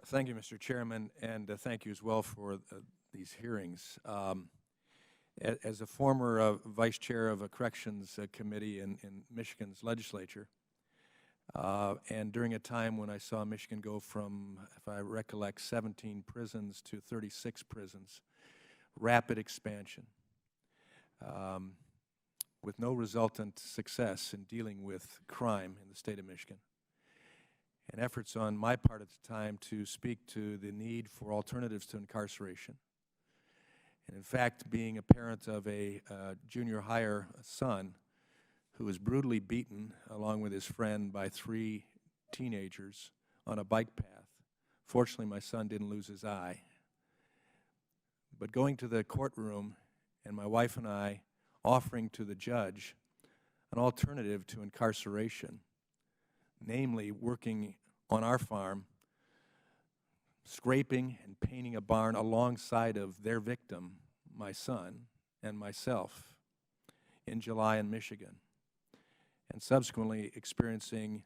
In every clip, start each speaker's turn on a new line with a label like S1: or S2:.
S1: Thank you, Mr. Chairman, and thank you as well for these hearings. As a former vice chair of a corrections committee in Michigan's legislature, and during a time when I saw Michigan go from, if I recollect, 17 prisons to 36 prisons, rapid expansion, with no resultant success in dealing with crime in the state of Michigan, and efforts on my part at the time to speak to the need for alternatives to incarceration. And in fact, being a parent of a junior higher son who was brutally beaten along with his friend by 3 teenagers on a bike path. Fortunately, my son didn't lose his eye. But going to the courtroom and my wife and I offering to the judge an alternative to incarceration, namely working on our farm, scraping and painting a barn alongside of their victim, my son, and myself in July in Michigan, and subsequently experiencing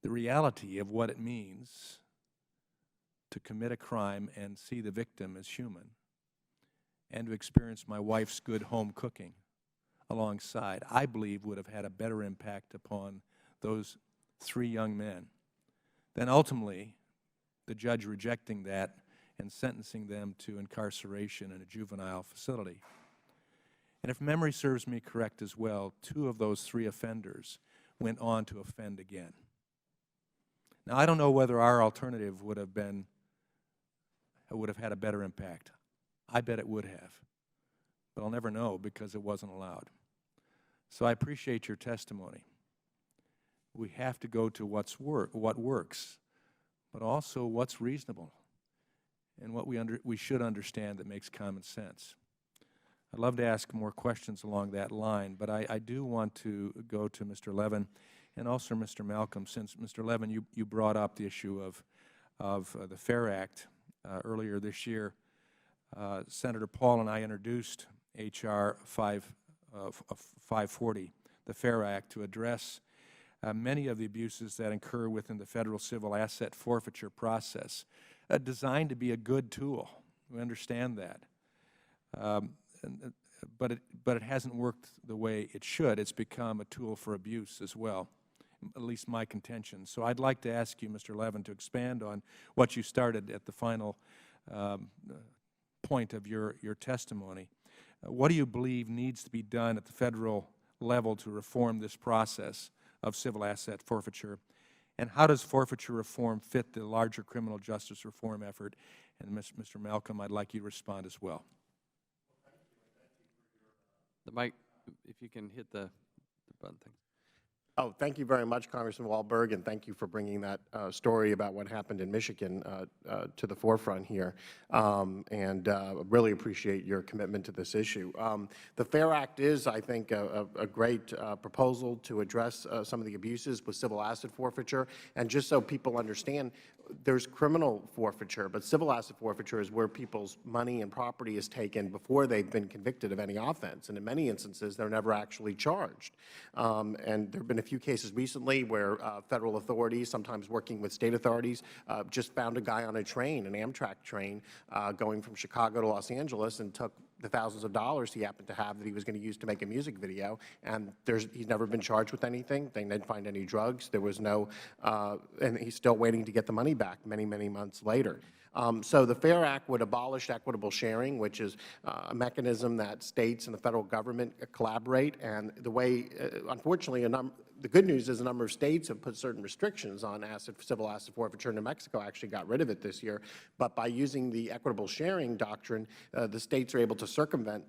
S1: the reality of what it means to commit a crime and see the victim as human, and to experience my wife's good home cooking alongside, I believe would have had a better impact upon those 3 young men than ultimately the judge rejecting that and sentencing them to incarceration in a juvenile facility. And if memory serves me correct as well, 2 of those 3 offenders went on to offend again. Now, I don't know whether our alternative would have had a better impact. I bet it would have, but I'll never know because it wasn't allowed. So I appreciate your testimony. We have to go to what works, but also what's reasonable and what we should understand that makes common sense. I'd love to ask more questions along that line, but I do want to go to Mr. Levin and also Mr. Malcolm, since, Mr. Levin, you brought up the issue of the FAIR Act earlier this year. Senator Paul and I introduced H.R. 540, the FAIR Act, to address many of the abuses that occur within the federal civil asset forfeiture process, designed to be a good tool. We understand that. But it hasn't worked the way it should. It's become a tool for abuse as well, at least my contention. So I'd like to ask you, Mr. Levin, to expand on what you started at the final point of your testimony. What do you believe needs to be done at the federal level to reform this process of civil asset forfeiture? And how does forfeiture reform fit the larger criminal justice reform effort? And Mr. Malcolm, I'd like you to respond as well.
S2: The mic, if you can hit the button thing.
S3: Oh, thank you very much, Congressman Walberg, and thank you for bringing that story about what happened in Michigan to the forefront here. Really appreciate your commitment to this issue. The FAIR Act is, I think, a great proposal to address some of the abuses with civil asset forfeiture. And just so people understand, there's criminal forfeiture, but civil asset forfeiture is where people's money and property is taken before they've been convicted of any offense. And in many instances, they're never actually charged. And there have been a few cases recently where federal authorities, sometimes working with state authorities, just found a guy on a train, an Amtrak train, going from Chicago to Los Angeles, and took the thousands of dollars he happened to have that he was going to use to make a music video, and he's never been charged with anything. They didn't find any drugs. There was no, and he's still waiting to get the money back many, many months later. So the FAIR Act would abolish equitable sharing, which is a mechanism that states and the federal government collaborate. And the way, unfortunately, the good news is a number of states have put certain restrictions on civil asset forfeiture. New Mexico actually got rid of it this year. But by using the equitable sharing doctrine, the states are able to circumvent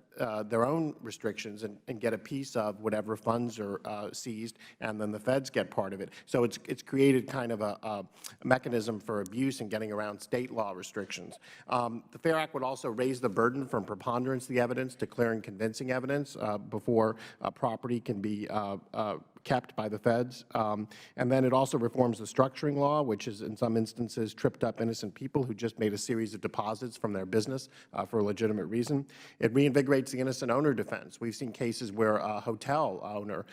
S3: their own restrictions and get a piece of whatever funds are seized, and then the feds get part of it. So it's created kind of a mechanism for abuse and getting around state law restrictions. The FAIR Act would also raise the burden from preponderance of the evidence to clear and convincing evidence before property can be kept by the feds. And then it also reforms the structuring law, which is in some instances tripped up innocent people who just made a series of deposits from their business for a legitimate reason. It reinvigorates the innocent owner defense. We've seen cases where a hotel owner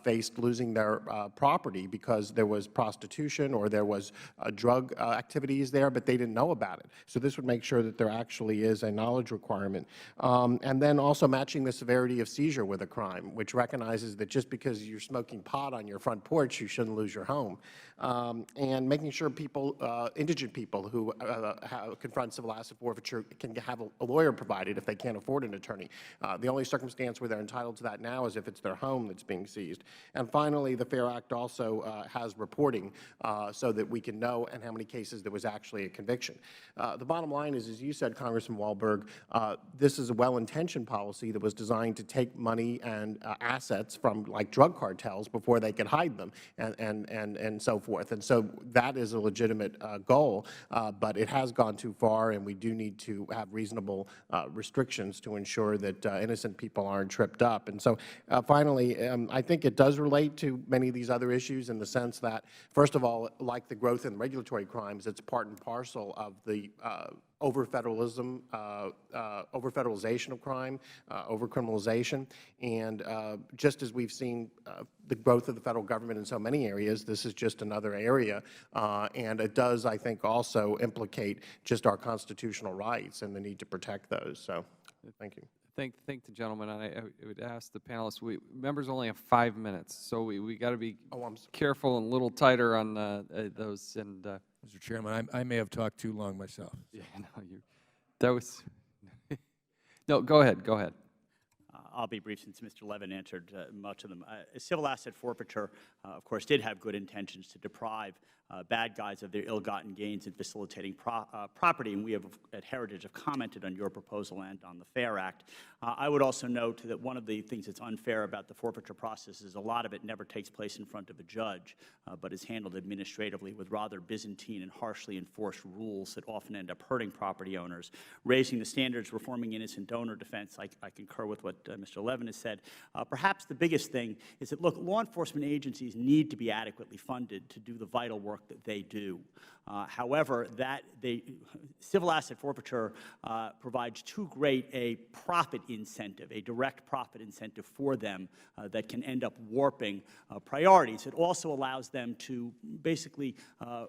S3: faced losing their property because there was prostitution or there was drug activities there, but they didn't know about it. So this would make sure that there actually is a knowledge requirement. And then also matching the severity of seizure with a crime, which recognizes that just because you're smoking pot on your front porch, you shouldn't lose your home. And making sure people, indigent people who confront civil asset forfeiture can have a lawyer provided if they can't afford an attorney. The only circumstance where they're entitled to that now is if it's their home that's being seized. And finally, the FAIR Act also has reporting so that we can know in how many cases there was actually a conviction. The bottom line is, as you said, Congressman Walberg, this is a well-intentioned policy that was designed to take money and assets from like drug cartels before they could hide them and so forth. And so that is a legitimate goal, but it has gone too far, and we do need to have reasonable restrictions to ensure that innocent people aren't tripped up. And so finally, I think it does relate to many of these other issues in the sense that, first of all, like the growth in regulatory crimes, it's part and parcel of the over-federalism, over-federalization of crime, over-criminalization. And just as we've seen the growth of the Federal Government in so many areas, this is just another area. And it does, I think, also implicate just our constitutional rights and the need to protect those. So thank you.
S2: Thank the gentleman. I would ask the panelists, members only have 5 minutes, so we got to be careful and a little tighter on those. And
S1: Mr. Chairman, I may have talked too long myself.
S2: yeah, no, that was no. Go ahead. Go ahead.
S4: I'll be brief since Mr. Levin answered much of them. Civil asset forfeiture, of course, did have good intentions to deprive bad guys of their ill-gotten gains in facilitating property, and we at Heritage have commented on your proposal and on the FAIR Act. I would also note that one of the things that's unfair about the forfeiture process is a lot of it never takes place in front of a judge, but is handled administratively with rather Byzantine and harshly enforced rules that often end up hurting property owners. Raising the standards, reforming innocent donor defense, I concur with what Mr. Levin has said. Perhaps the biggest thing is that, look, law enforcement agencies need to be adequately funded to do the vital work that they do. However, civil asset forfeiture provides too great a profit incentive, a direct profit incentive for them that can end up warping priorities. It also allows them to basically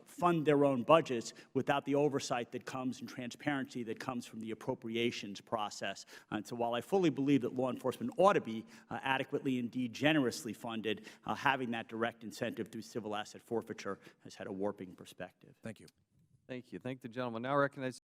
S4: fund their own budgets without the oversight that comes and transparency that comes from the appropriations process. And so while I fully believe that law enforcement ought to be adequately, indeed generously funded, having that direct incentive through civil asset forfeiture has had a warping perspective.
S1: Thank you.
S2: Thank you. Thank the gentleman. Now recognize